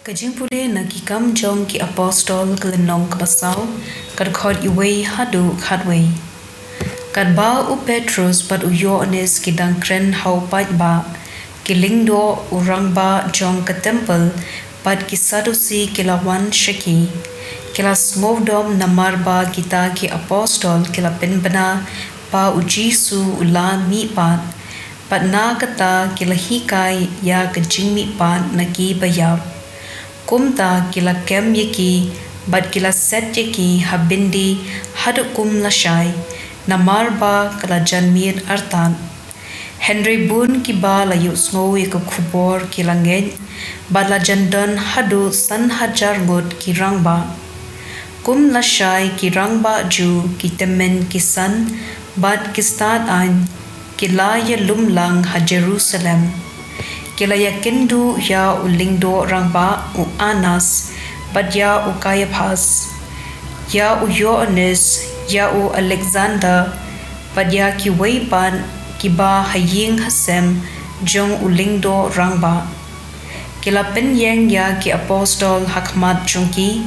Kajingpule nagikam jong ki apostol kelenong kabasau kad khod iwei hadu khadwei. Kad ba u Petrus pat u Yohanes ki dangkren hau pat ba ki lingdo urang ba jong ke temple pat ki sadusi kilawan shaki kila smovdom namar ba kita ki apostol kila penbena ba u Jisu ula mi pat na kata kila hikai ya kajing mi pat nagi bayab. Kumta kila kem yaki bat kila set yaki habindi hadu kum lashai namar ba kala janmir artan. Henry bun ki ba la yusngo yaka kubor kila ngej bat la jandan hadu san hajar ngut ki rangba. Kum lashai ki rangba ju ki temen ki san bat ki stad an kila ya lumlang ha Jerusalem. Kila yakindu ya ulingdo rangba u Anas bat ya u Caiaphas ya u Yohanes ya u Alexander bat ya ki weipan ki ba haying hasem jong ulingdo rangba. Kila penyeng ya ki apostol hakmat chungki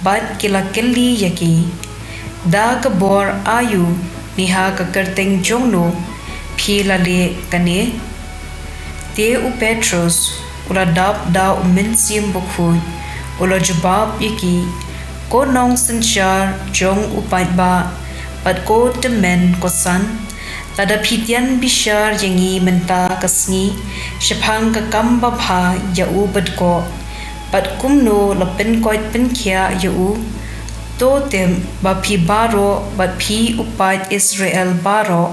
bat kila kili yaki da kabor ayu niha kakerteng jongno phila le kane. Te u Petrus ula dap da u mensim bukhud ula jubab yaki ko nong senchar jong u ba pat ko temen ko san tada phitian bishar yangi menta kasngi shapang ka kamba bha ya u bad ko pat kumno la pen koit pen khia ya u to tem ba phi baro bat phi upat Israel baro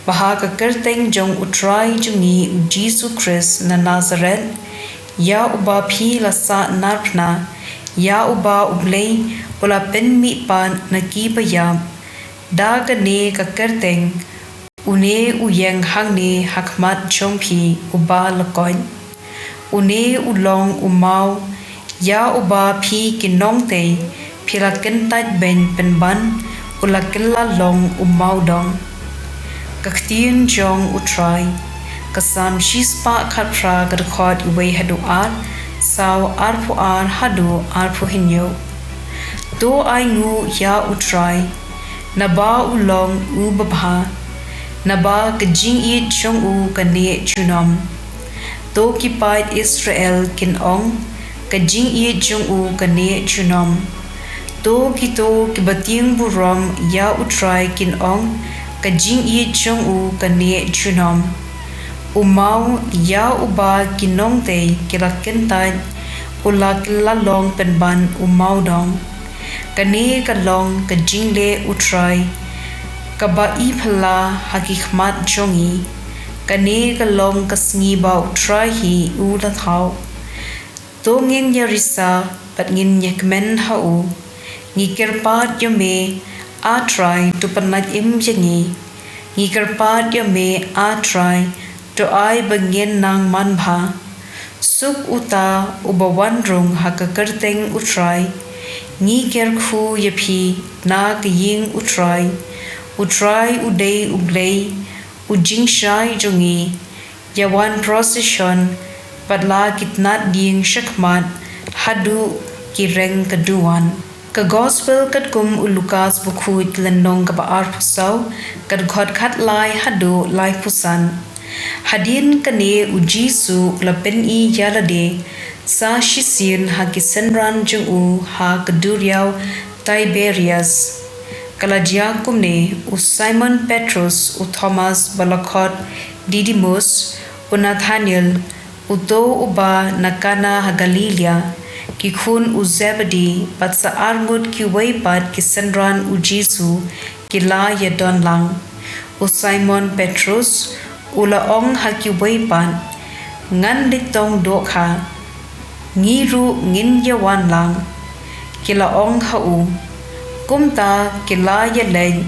baha ka kerteng jong utrai jungi Jesus Christ na Nazareth ya uba phi la sa narpna ya uba Blei ula pen mi pan na ki bayam da ka ne ka kerteng une uyeng hang ne hakmat jong phi uba lakoin une ulong umau ya uba phi kinong te phila kentat ben penban ula kella long umau dong. Ktien jong utrai kasam shispa khatra gadkhot iwei hadu ar saw arpu ar hadu arpu hinyo to ai ngu ya utrai naba ulong u babha naba kajing I jong u kane junam to kipat Israel kin ong kajing I jong u kane junam to kito kibating buram ya utrai kin ong kajing I jong u kane junam umau ya uba kinong te kila kentai ula kila long penban umau dong kane kalong kajing le utrai kaba I phala hakikmat jongi kane kalong kasngi ba utrai hi u la thau to ngeng yarisa pat ngin yakmen hau ngi kerpat yome a try to panat im jangi ngi kerpat yome a try to ai bangyen nang manbha suk uta ubawan rung hakakerteng utrai ngi kerkhu yapi na kiying utrai udei ublei ujingshai jongi yawan procession padla kitnat ding shakmat hadu kireng kaduan ka gospel kat kum ulukas bukhut lenong ka baar pusau kat khot khat lai hadu lai pusan hadin kane u Jisu la pen I yalade sa shisin ha kisenran jung u ha kaduriau Tiberias kalajia kumne u Simon Petrus u Thomas balakot Didymus u Nathaniel u to uba nakana ha Galilea ki khun u Zebedi pat sa arngut ki weipat kisenran u Jisu kila yadon lang u Simon Petrus ula ong haki weipan ngan litong dokha ngiru ngin yawan lang kila ong hau kumta kila yalen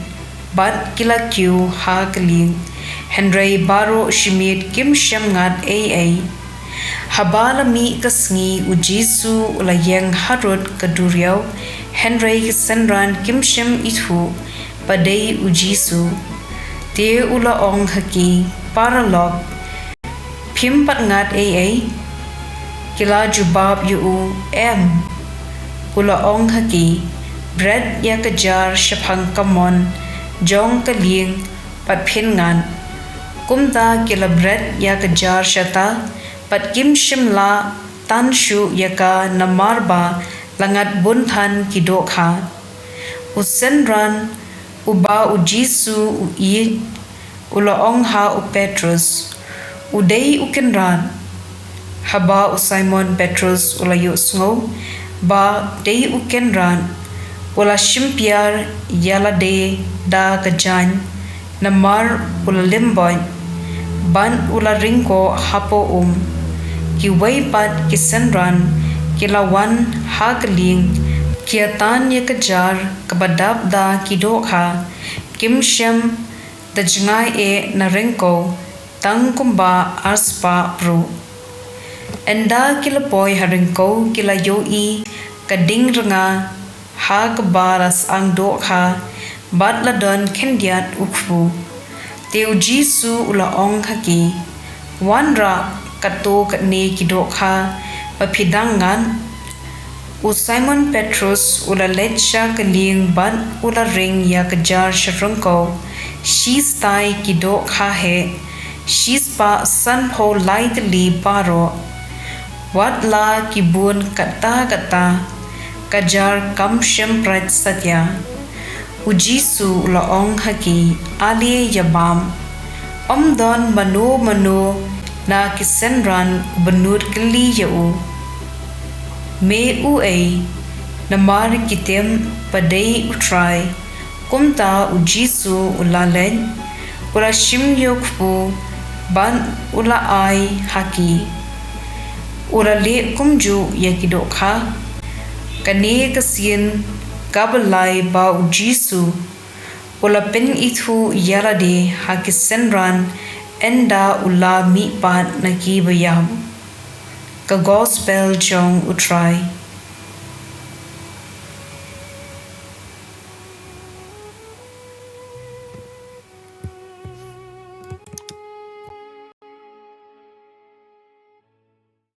bat kila kyu ha kling Henry baro shimit kim shamngat ai habala mi kasngi u Jisu ula yang harut kaduriau Henry kisenran kim sham ithu padai u Jisu te ula ong haki paralog phim pat ngat ai kila jubab yu ula ong haki bread ya kejar shapang kamon jong keling pat phin ngan kumta kila bread ya kejar shata pat kim shimla tan shu yaka namarba langat bunthan kidok ha usenran uba u Jisu u i ula ong ha u Petrus udei ukenran haba u Simon Petrus ula yu sngo ba dei ukenran ula shimpiar yala de da kajan namar ula limboy ban ula ringko hapo ki weipat ki senran kilawan hagling kiatan ye kejar kabadab da kidokha kimshem da jingai e na ringko tang kumba aspa pro enda kilapoy haringko kilayoi kading renga hagbaras ang dokha batladon kendiat ukfu teu Jisu ula ong haki wanra kato katne kidokha papidangan u Simon Petrus ula lecha keling ban ula ring ya kejar sharungko shis tai kidokha he shis pa san po lightly paro watla kibun kata kajar kam shemprat satya u Jisu ula ong haki ali yabam don mano na kisenran benur keli yau me u namar kitem padei utrai kumta u Jisu ula len ula shim yokfu ban ula ai haki ula le kumju yakidokha kane kasien gabalai ba u Jisu ula pen ithu yarade hakisenran enda ula mi pat nakibayam ka gospel jong utrai